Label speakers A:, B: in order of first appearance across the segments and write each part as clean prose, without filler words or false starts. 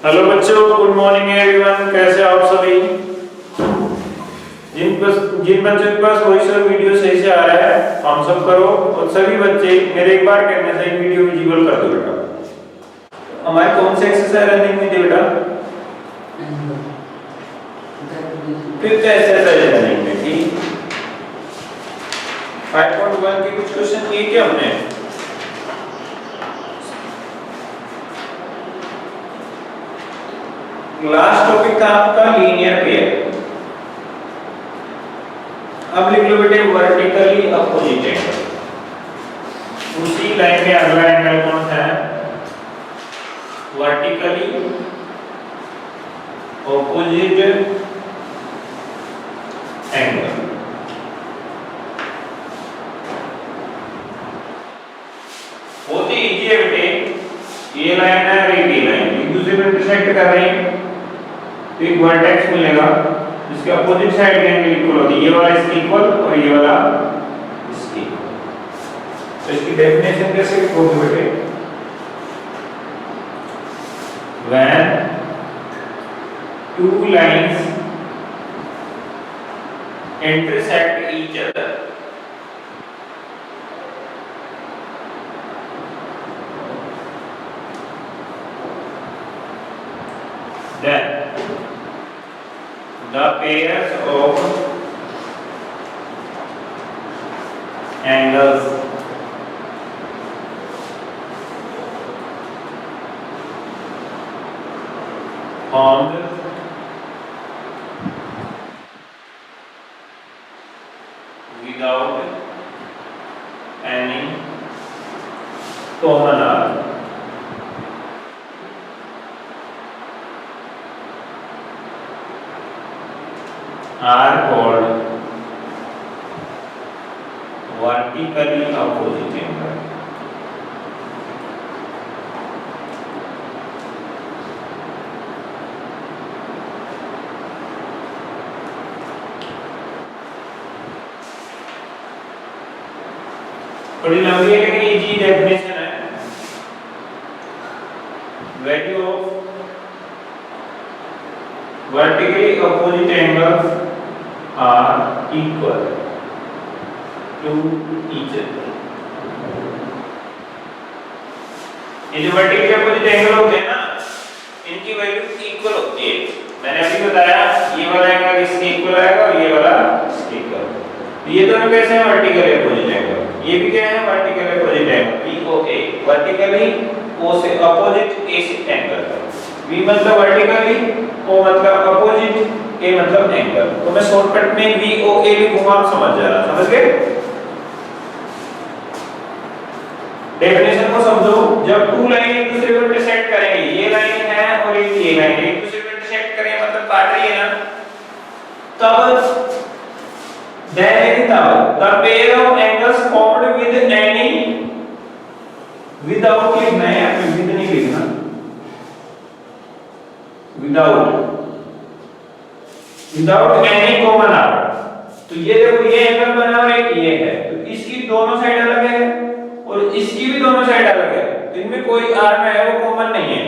A: Hello बच्चों, good morning everyone. कैसे आप सभी? जिन बच्चों के पास वॉइस और वीडियो सही से आ रहा है हम सब करो, और सभी बच्चे मेरे एक बार कहने से वीडियो विजिबल कर दो बेटा। हमारे कौन से एक्सरसाइज रनिंग में थे बेटा? फिफ्थ एक्सरसाइज रनिंग में थी। 5.1 के कुछ क्वेश्चन किए क्या हमने? लास्ट टॉपिक था आपका लीनियर पेयर। अब लिख लो बेटे वर्टिकली अपोजिट एंगल। उसी लाइन में अगला एंगल कौन सा है? Vertically opposite angle. बहुत ही इजी है बेटे। ये लाइन है और ये लाइन एक दूसरे में इंटरसेक्ट कर रही है, तो एक वर्टेक्स मिलेगा जिसके अपोजिट साइड के एंगल इक्वल होती है। ये वाला इसके इक्वल और ये वाला इसके इक्वल। तो इसकी डेफिनेशन कैसे लिखोगे बेटे? when two lines intersect each other, then the pairs of angles formed without any common arc are called vertically opposite angle. थोड़ी लंबी है लेकिन इजी डेफिनेशन है। Value of vertically opposite angles are equal to each other. ये जो vertically opposite angle होते हैं ना, इनकी वैल्यू इक्वल होती है। मैंने अभी बताया ये वाला एंगल इसके इक्वल आएगा और ये वाला इसके इक्वल। ये दोनों कैसे हैं? vertically opposite angle। ये भी क्या है? vertically opposite angle, VOA। vertically O से opposite A से एंगल। V मतलब वर्टिकली, O मतलब अपोजिट, A मतलब एंगल। तो मैं शॉर्टकट में VOA लिखूंगा, आप समझ जाना। समझ गए? डेफिनेशन को समझो। जब टू लाइन एक दूसरे को इंटरसेक्ट करेंगे, ये लाइन है और ये लाइन एक दूसरे को इंटरसेक्ट करेंगे मतलब काट रही है ना, तब the pair of angles formed with any without लिखना है, आपने विद नहीं लिखना, without any common arc। तो ये देखो ये एंगल बना और एक ये है, तो इसकी दोनों साइड अलग है और इसकी भी दोनों साइड अलग है, तो इनमें कोई आर्क है वो कॉमन नहीं है।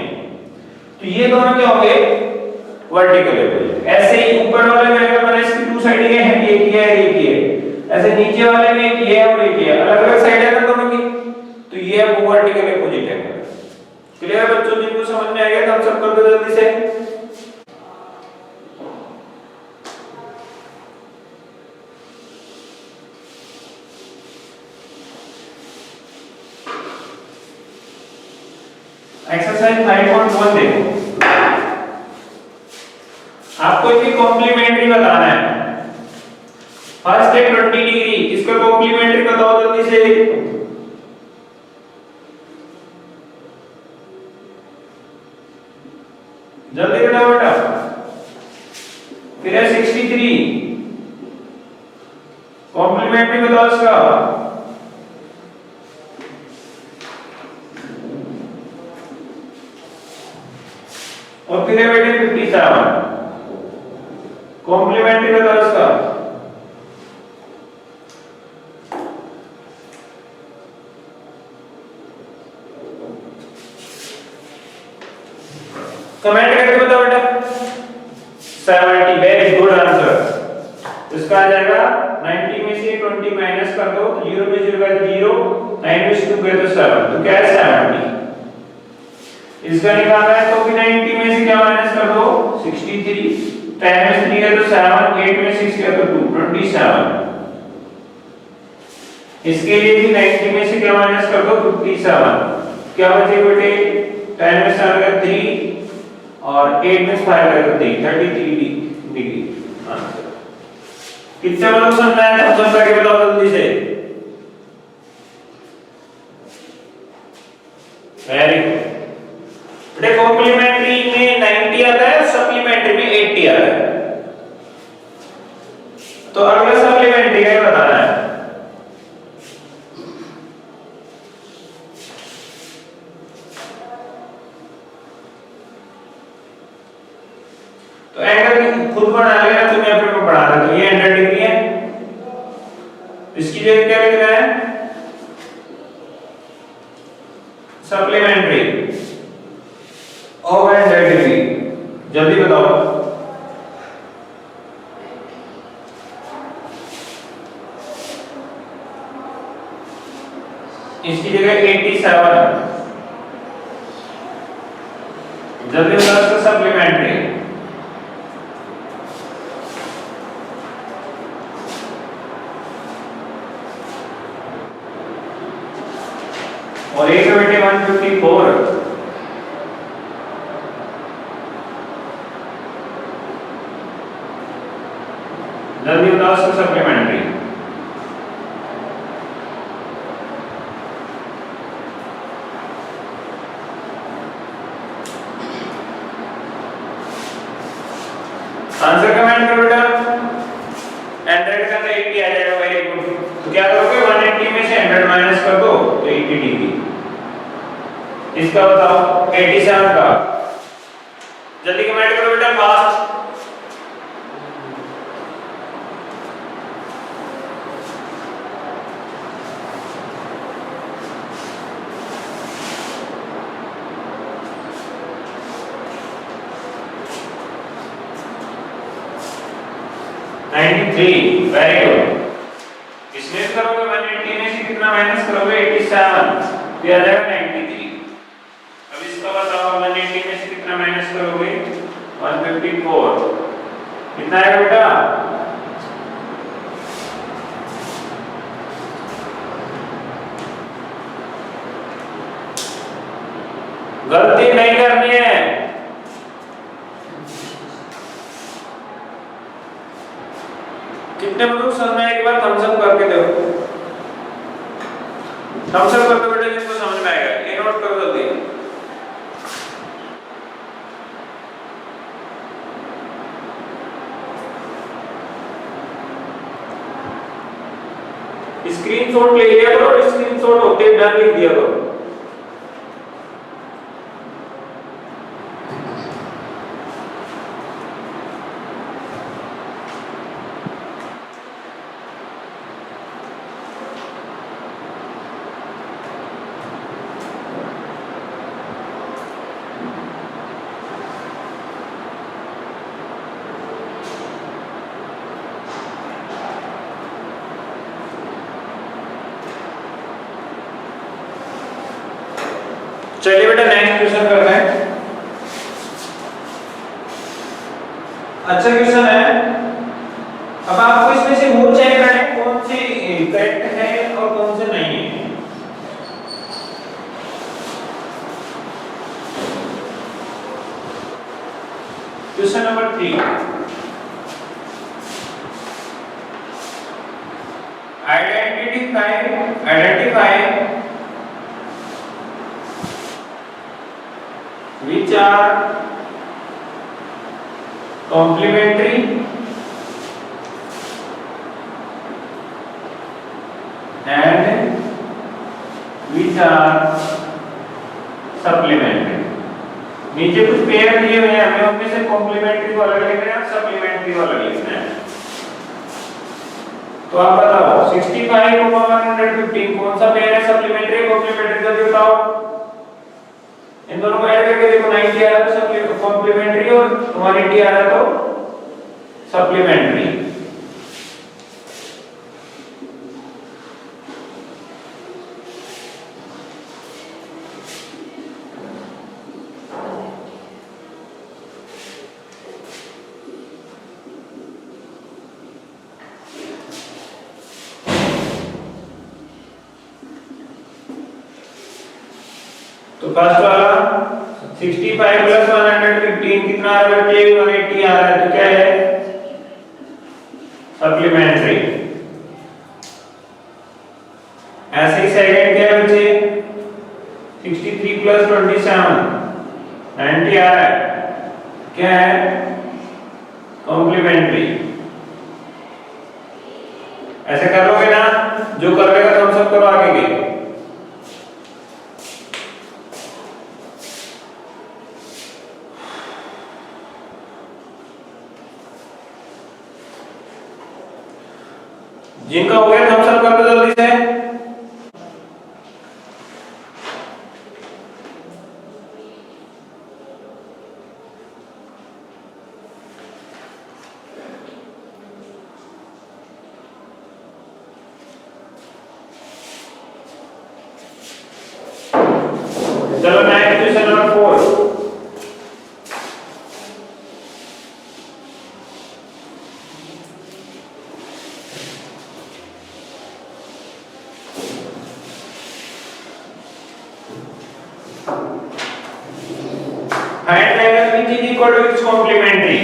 A: तो ये दोनों क्या होंगे? Vertical opposite. ऐसे ही ऊपर वाले में एंगल बना, इसकी टू साइड ये है, एक ये है एक ये है। ऐसे नीचे वाले में एक ये है और एक ये है, अलग अलग साइड है ना दोनों की, तो ये है वो वर्टिकल अपोजिट एंगल। क्लियर है बच्चों? जिनको समझ में आ गया हम सब कर दो जल्दी से। एक्सरसाइज 5.1 देखो। आपको इसकी कॉम्प्लीमेंट्री बताना है। फर्स्ट है 20 डिग्री, इसका कॉम्प्लीमेंट्री बताओ जल्दी से। जल्दी बताओ बेटा। फिर है 63, कॉम्प्लीमेंट्री बताओ इसका। और फिर है बेटे 57, कॉम्प्लीमेंट्री बताओ इसका। कमेंट करके बताओ बेटा 70 वेरी गुड आंसर। इसका आ जाएगा 90 में से 20 माइनस कर दो तो 0 में 0 का 0 9 में से 2 गए तो 7 तो क्या है 70। इसका निकालना है तो भी 90 में से क्या माइनस कर दो 63 10 में से 3 गए तो 7 8 में 6 गए तो 2 27। इसके लिए भी 90 में से क्या माइनस कर दो 57 क्या बचे बेटे 10 में से 7 गए 3 और 8 में से 5 गए तो 33 डिग्री आंसर। कितने मतलब समझना है तो सब करके बताओ जल्दी से। वेरी गुड बेटे कॉम्प्लीमेंट्री में 90 आता है सप्लीमेंट्री में 80 आता है तो अगला सप्लीमेंट्री का बताना है। तो एंगल खुद बना लेना तो मैं अपने को बढ़ा देता हूं ये 100 डिग्री है इसकी जगह क्या लिखना है सप्लीमेंट्री और 100 डिग्री जल्दी बताओ। इसकी जगह 87 जल्दी बताओ इसका सप्लीमेंट्री और एक बेटे 154 जल्दी बताओ इसका सप्लीमेंट्री। आंसर कमेंट करो बेटा 100 का तो 80 आ जाएगा वेरी गुड। तो क्या करोगे 180 में से 100 माइनस कर दो तो 80 डिग्री। इसका बताओ 87 का जल्दी कमेंट करो बेटा फास्ट। Very good. इसमें करोगे 180 में से कितना माइनस करोगे 87 तो आ जाएगा 93। अब इसका बताओ 180 में से कितना माइनस करोगे 154 कितना आएगा बेटा गलती नहीं करनी है। कितने लोग समझ में एक बार थम्स अप करके दो थम्स अप करके बेटा जिनको समझ में आएगा ये नोट करो जल्दी। स्क्रीनशॉट ले लिया करो स्क्रीनशॉट होते ही डन लिख दिया करो। चलिए बेटा नेक्स्ट क्वेश्चन करते हैं। अच्छा क्वेश्चन है। अब आपको इसमें से वो चेक करना है कौन सी करेक्ट है और कौन से नहीं है। Question number 3 identify which are complementary and which are supplementary। नीचे कुछ पेयर दिए हुए हैं हमें उनमें से कॉम्प्लीमेंट्री को अलग लिखना है सप्लीमेंट्री को अलग लिखना है। तो आप बताओ 65 को 115 कौन सा पेयर है सप्लीमेंट्री कॉम्प्लीमेंट्री जल्दी बताओ। इन दोनों को ऐड करके देखो 90 आया तो सब 180 आ रहा तो सप्लीमेंट्री। तो फर्स्ट वाला 65 प्लस 115 कितना आ रहा है? 180 आ रहा है, तो क्या है? सप्लीमेंट्री। ऐसे ही सेकंड क्या है बच्चे? 63 प्लस 27 90 आ रहा है, क्या है? कॉम्प्लीमेंट्री। ऐसे कर लोगे ना, जो कर लेगा तो हम सब करो आगे के। जिनका हो गया थम्स अप कर दो जल्दी से। चलो next question number 4। Find angle which is equal to its complementary.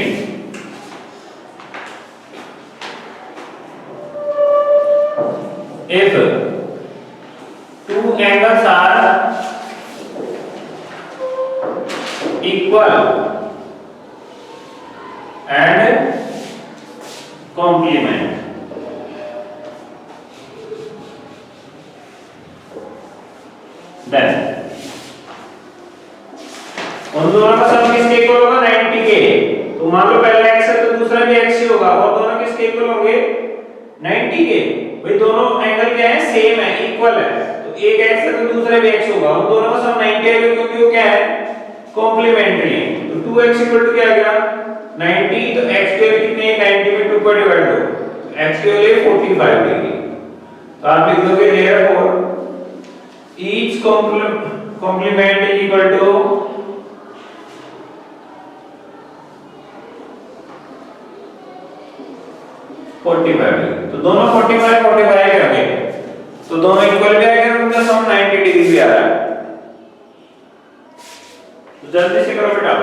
A: If two angles are equal and complement, then उन दोनों का सम किसके इक्वल होगा? 90 के। तो मान लो पहला x है तो दूसरा भी x ही होगा, और दोनों किसके इक्वल होंगे? 90 के। भाई दोनों एंगल क्या है? सेम है, इक्वल है, तो एक x है तो दूसरा भी x होगा, उन दोनों का सम 90 है क्योंकि वो क्या है? कॉम्प्लीमेंट्री है। तो 2x इक्वल टू क्या आ गया? 90। तो x की वैल्यू कितनी है? 90 में 2 पर डिवाइड करो, तो x की वैल्यू 45 डिग्री। तो आप लिख दोगे therefore each complement is equal to 45 degree. तो दोनों 45 45 के रखे, तो दोनों इक्वल भी आएगा, उनका सम 90 डिग्री भी आ रहा है। तो जल्दी से करो बेटा।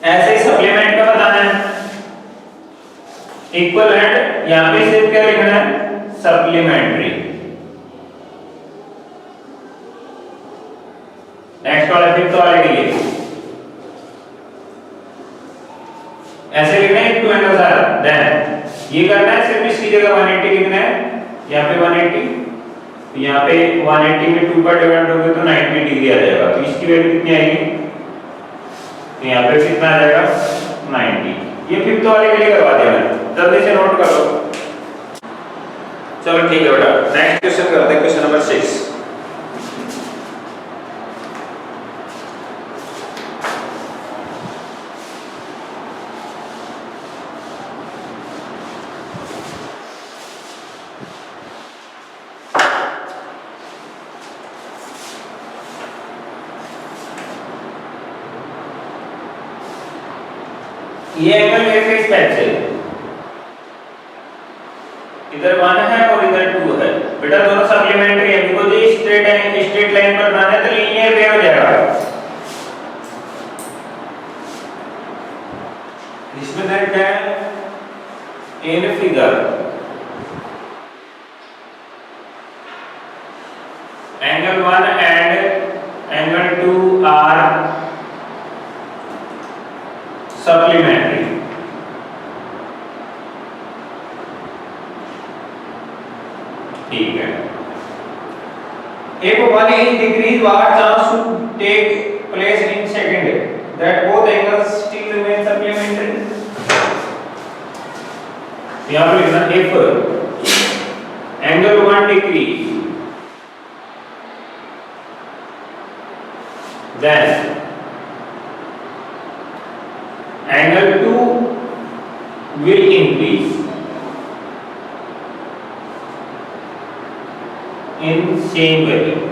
A: ऐसे ही सप्लीमेंट का बताना है, इक्वल एंड यहां पे सिर्फ क्या लिखना है? सप्लीमेंट्री। नेक्स्ट वाला फिफ्थ वाले के लिए ऐसे लिखना है, टू एंगल्स आर देन ये करना है, सिर्फ इसकी जगह 180 लिखना है, यहाँ पे 180, तो यहाँ पे 180 में 2 पर डिवाइड होगे तो 90 डिग्री आ जाएगा। तो इसकी वैल्यू कितनी आएगी? तो यहाँ पे कितना आ जाएगा? 90। ये फिफ्थ वाले के लिए करवा दिया मैंने, जल्दी से नोट कर लो। चलो ठीक है बेटा, नेक्स्ट क्वेश्चन करते हैं, क्वेश्चन नंबर 6। ये एंगल एफ एक्स पैच है, इधर 1 है और इधर 2 है। बेटा दोनों सप्लीमेंट्री है, बिकॉज़ ये स्ट्रेट लाइन पर बनाना है तो लीनियर वे हो जाएगा। इसमें देख क्या है? In figure angle 1 and angle 2 are supplementary. ठीक है, if 1 degree what chance to take place in second that both angles still remain supplementary? यहाँ पर लिखना if angle 1 degree then angle 2 will increase in same value.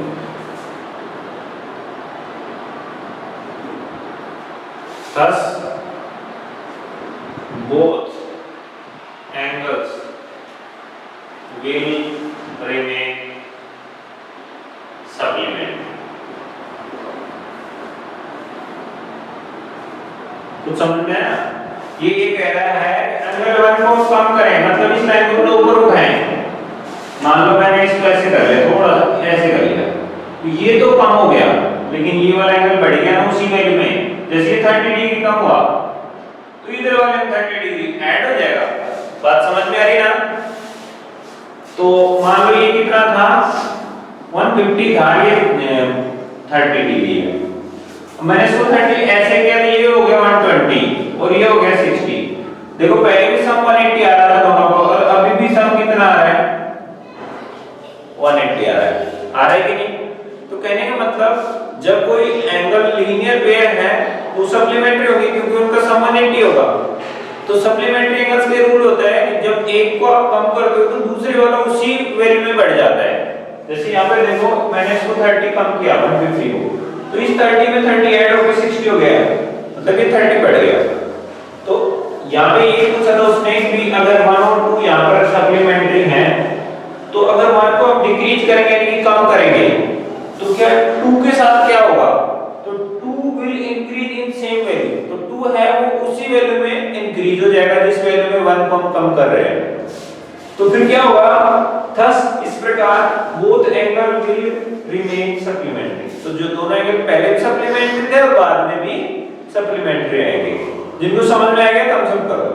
A: Thus both angles will remain supplementary. कुछ समझ में आया? ये कह रहा है एंगल 1 को कम करें, मतलब इस लाइन को ऊपर उठाएं। मान लो मैंने इसको ऐसे कर लिया, थोड़ा ऐसे कर लिया, तो ये तो कम हो गया, लेकिन ये वाला एंगल बढ़ गया ना उसी वैल्यू में। जैसे 30 डिग्री कम हुआ तो इधर वाले में 30 डिग्री ऐड हो जाएगा। बात समझ में आ रही ना? तो मान लो ये कितना था, 150 था, ये 30 डिग्री है। मैंने इसको 30 ऐसे किया तो ये हो गया 120 और ये हो गया 60। देखो पहले भी सम 180 आ रहा था दोनों को, और अभी भी सम कितना आ रहा है, 180 आ रहा है कि नहीं? तो कहने का मतलब जब कोई एंगल लीनियर पेयर है वो सप्लीमेंट्री होगी, क्योंकि उनका सम 180 होगा। तो सप्लीमेंट्री एंगल्स के रूल होता है कि जब एक को आप कम करते हो तो दूसरे वाला उसी वैल्यू में बढ़ जाता है। जैसे यहाँ पे देखो मैंने इसको 30 कम किया 150 को, तो इस 30 में 30 ऐड होकर 60 हो गया, मतलब ये 30 बढ़ गया। तो यहाँ पे ये पूछा था उसने कि अगर 1 और 2 यहाँ पर सप्लीमेंट्री हैं, तो अगर 1 को आप डिक्रीज करेंगे यानी कम करेंगे, तो क्या 2 के साथ क्या होगा? तो 2 will increase in same value. तो 2 है वो उसी वैल्यू में इंक्रीज हो जाएगा जिस वैल्यू में 1 को हम कम कर रहे हैं। तो फिर क्या होगा? थस इस प्रकार both angle will remain supplementary. तो जो दोनों एंगल पहले सप्लीमेंट्री थे और बाद में भी सप्लीमेंट्री आएंगे। जिनको समझ में आ गया थम्स अप करो।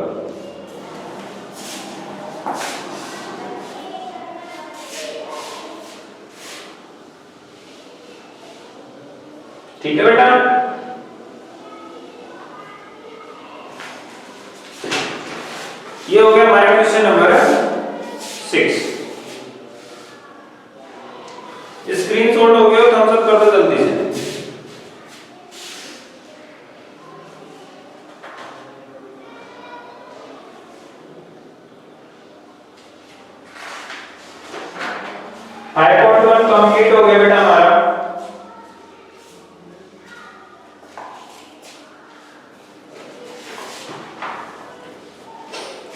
A: ठीक है बेटा? ये हो गया हमारा क्वेश्चन नंबर 6। स्क्रीनशॉट हो गया, थम्स अप कर दो जल्दी से। हाइपोटेनस कंप्लीट हो गया बेटा हमारा।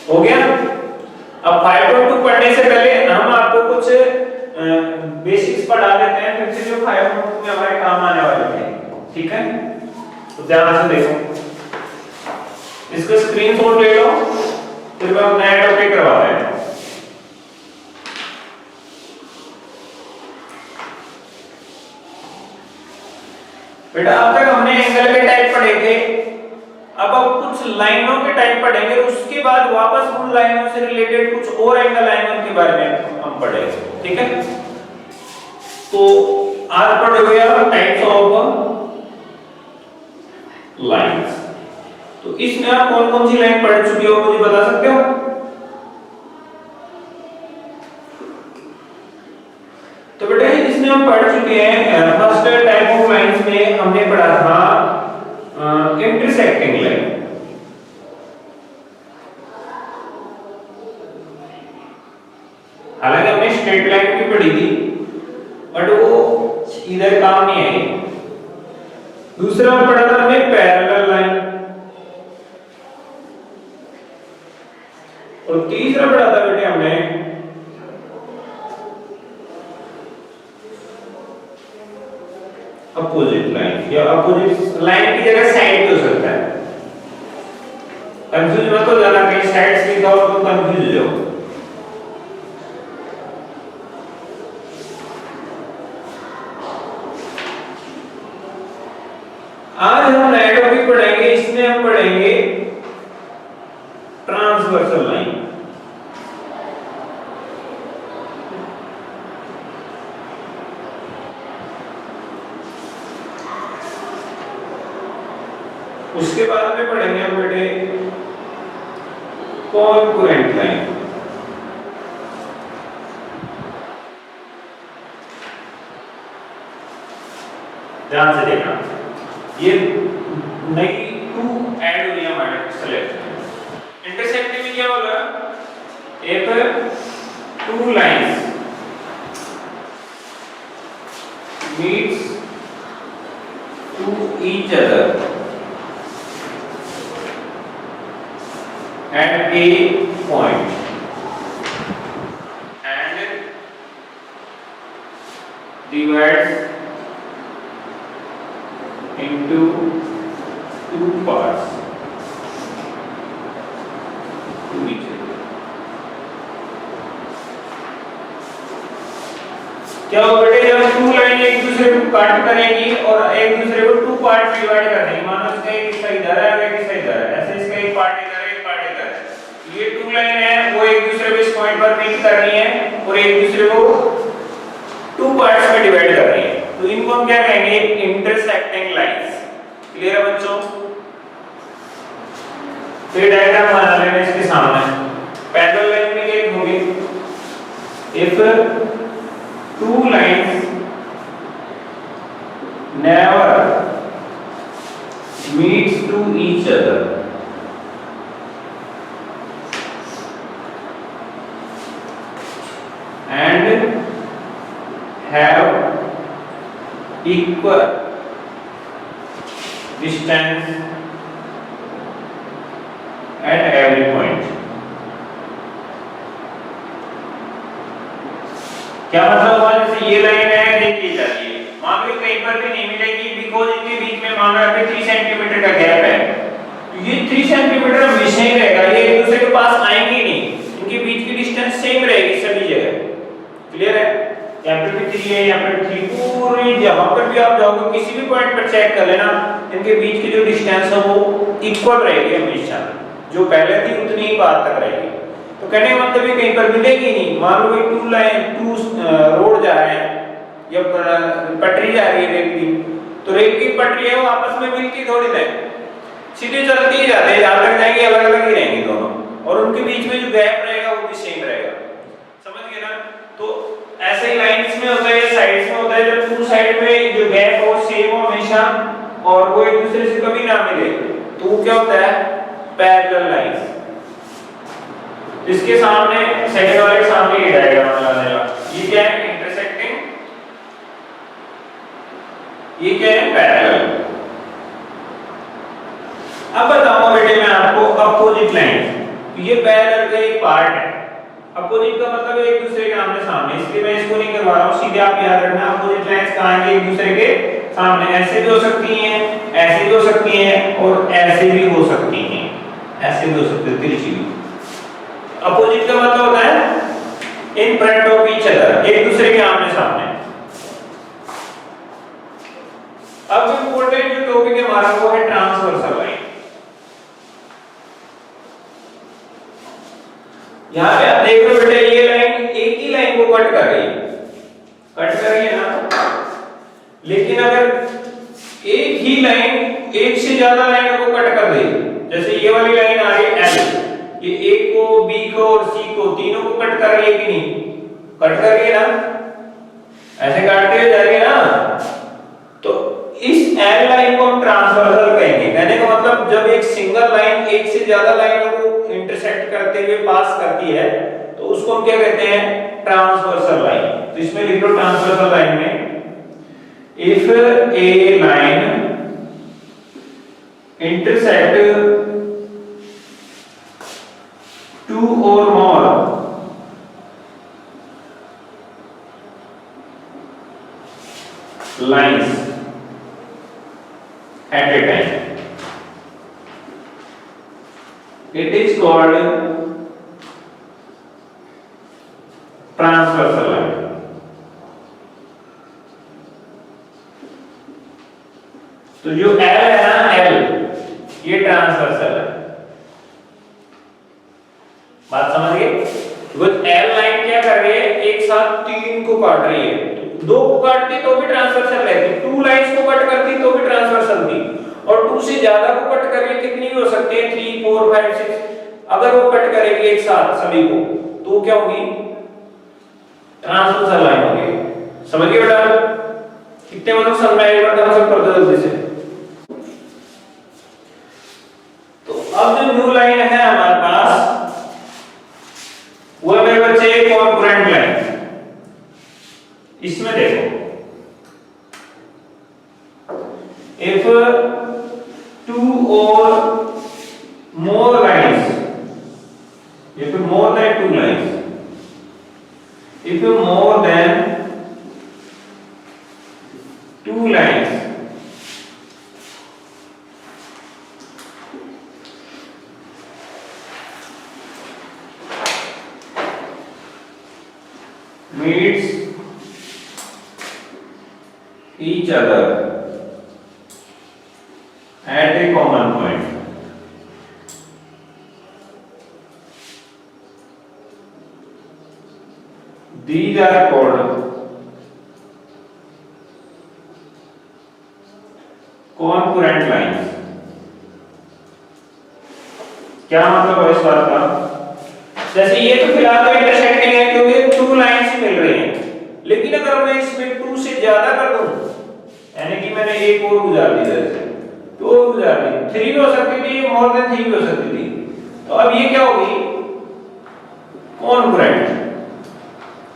A: हो गया। अब 5.2 पढ़ने से पहले हम आपको कुछ बेसिक्स पढ़ा देते हैं, फिर से जो 5.2 में हमारे काम आने वाले हैं। ठीक है, तो ध्यान से देखो, इसका स्क्रीनशॉट ले लो, फिर हम नया टॉपिक करवाते हैं। बेटा अब तक हमने एंगल के टाइप पढ़े थे, अब कुछ लाइनों के टाइप पढ़ेंगे, उसके बाद वापस उन लाइनों से रिलेटेड कुछ और एंगल लाइनों के बारे में हम पढ़ेंगे। ठीक है, तो आज पढ़ेंगे टाइप्स ऑफ लाइंस। तो इसमें आप कौन कौन सी लाइन पढ़ चुके हो मुझे बता सकते हो? तो बेटा इसमें हम पढ़ चुके हैं, फर्स्ट टाइप ऑफ लाइंस में हमने पढ़ा था इंटरसेक्टिंग लाइन। हालांकि हमने स्ट्रेट लाइन भी पढ़ी थी, बट वो इधर काम नहीं आई। दूसरा पढ़ा था हमने पैरेलल लाइन, और तीसरा पढ़ा था बेटे हमने अपोजिट लाइन, या अपोजिट लाइन की जगह साइड भी हो सकता है। कंफ्यूज मत हो जाना, कहीं साइड से लिखा हो तो कंफ्यूज हो जाओ। आज हम नया टॉपिक पढ़ेंगे, इसमें हम पढ़ेंगे ट्रांसवर्सल लाइन। उसके बाद में पढ़ेंगे हम बेटे कॉन्करेंट लाइन। ध्यान से देखना, ये नई 2 ऐड हुई है हमारे सेलेक्ट। इंटरसेक्टिंग में क्या होगा, एक 2 lines meets to each other at a point and divides into 2 parts to each other। क्या हो बेटे, जब 2 लाइन एक दूसरे को कट करेगी और एक दूसरे को 2 पार्ट में डिवाइड कर देंगी, मानो इसका एक हिस्सा इधर है और एक हिस्सा इधर है, ऐसे इसका एक पार्ट इधर है एक पार्ट इधर है। ये 2 लाइन है वो एक दूसरे को इस पॉइंट पर मीट कर रही है और एक दूसरे को 2 पार्ट्स में डिवाइड कर रही है, तो इनको हम क्या कहेंगे, इंटरसेक्टिंग लाइंस। क्लियर है बच्चों? फिर डायग्राम बना लेना इसके सामने। पैरेलल लाइन में क्या होगी, if 2 lines never meets to each other and have equal distance at every point। क्या मतलब हुआ, जैसे ये लाइन है देखिए जाती है, मान लो कहीं पर भी नहीं मिलेगी बिकॉज़ इनके बीच में मान लो 3 सेंटीमीटर का गैप है, तो ये 3 सेंटीमीटर हमेशा ही रहेगा, ये एक दूसरे के पास आएंगे नहीं, इनके बीच की डिस्टेंस सेम रहेगी सभी जगह। क्लियर है? यहाँ पे भी 3 है, यहाँ पे 3, पूरी जहां पर भी आप जाओगे किसी भी पॉइंट पर चेक कर लेना, इनके बीच की जो डिस्टेंस है वो इक्वल रहेगी हमेशा, जो पहले थी उतनी ही बात तक रहेगी। तो कहने का मतलब ये कहीं पर मिलेगी नहीं। मान लो 2 रोड जा रहे हैं या पटरी जा रही है रेल की, तो रेल की पटरी है वो आपस में मिलती थोड़ी ना, सीधे चलती ही जाते हैं, जहां तक जाएंगे अलग अलग ही रहेंगे दोनों, और उनके बीच में जो गैप रहेगा वो भी सेम रहेगा। समझ गए ना? तो ऐसे ही लाइंस में होता है, साइड्स में होता है, जब 2 साइड में जो गैप हो सेम हो हमेशा और वो एक दूसरे से कभी ना मिले, तो वो क्या होता है, पैरेलल लाइंस। इसके सामने सेकंड वाले के सामने ये डायग्राम बनाने का, ये क्या है, इंटरसेक्टिंग, ये क्या है, पैरेलल। अब बताऊंगा बेटे मैं आपको अपोजिट लाइन, ये पैरेलल का एक पार्ट है। अपोजिट का मतलब एक दूसरे के आमने सामने, इसलिए मैं इसको नहीं करवा रहा हूं, सीधे आप याद रखना अपोजिट लाइंस कहां हैं, एक दूसरे के सामने, ऐसे भी हो सकती हैं, ऐसे भी हो सकती हैं और ऐसे भी हो सकती हैं, ऐसे भी हो सकती है तिरछी भी। अपोजिट का मतलब होता है in front of each other, एक दूसरे के आमने सामने। अब इंपॉर्टेंट जो टॉपिक है हमारा वो है ट्रांसवर्सल लाइन। यहां पे आप देख रहे हो बेटा, ये लाइन एक ही लाइन को कट कर रही है ना, लेकिन अगर एक ही लाइन एक से ज्यादा लाइनों को कट कर दे, जैसे ये वाली लाइन आ रही है एल, ये ए को, बी को और सी को तीनों को कट कर रही है कि नहीं, कट कर रही है ना, ऐसे काटते हुए जा रही है ना, तो इस एल लाइन को हम ट्रांसवर्सल कहेंगे। कहने का मतलब जब एक सिंगल लाइन एक से ज्यादा लाइनों को इंटरसेक्ट करते हुए पास करती है तो उसको हम क्या कहते हैं, ट्रांसवर्सल लाइन। तो इसमें लिख लो ट्रांसवर्सल लाइन में, if A line intersect two or more lines at a time, it is called transversal line। तो जो L है ना, L ये ट्रांसवर्सल है, बात समझ गए? विद एल लाइन क्या कर रही है, एक साथ 3 को काट रही है, 2 को काटती तो भी ट्रांसवर्सल रहती, 2 लाइंस को कट करती तो भी ट्रांसवर्सल थी, और 2 से ज्यादा को कट कर रही है, कितनी भी हो सकती है, 3 4 5 6, अगर वो कट करेगी एक साथ सभी को तो क्या होगी, ट्रांसवर्सल लाइन होगी। समझ गए बेटा? कितने मतलब समझ में आएगा, बताना सब कर दो जल्दी से। इसमें देखो, if two or more lines, if more than two lines, if more than two lines meets each other at a common point, these are called concurrent lines। क्या मतलब है इस बात का? जैसे ये तो फिलहाल तो इंटरसेक्टिंग है क्योंकि टू लाइंस मिल रही हैं, लेकिन अगर मैं इसमें टू से ज्यादा कर दूं, यानी कि मैंने एक और गुजार दी, जैसे तो और गुजार दी, थ्री भी हो सकती थी, मोर देन थ्री भी हो सकती थी, तो अब ये क्या होगी? कॉन्करेंट।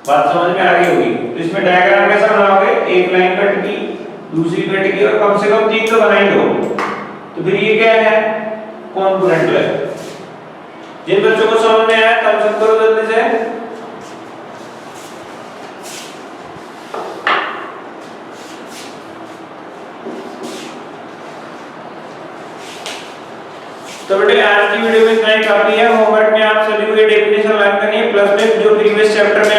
A: बात समझ में आ गई होगी? तो इसमें डायग्राम कैसा बनाओगे? एक लाइन कट की, दूसरी कट की, और कम से कम तीन तो बनाएंगे हो, तो फिर ये क्या है? Concurrent line. जिन बच्चों को समझ में आया तब सब करो जल्दी से। तो बेटे आज की वीडियो में इतना ही काफी है। होमवर्क में आप सभी को ये डेफिनेशन लर्न करनी है, प्लस में जो प्रीवियस चैप्टर में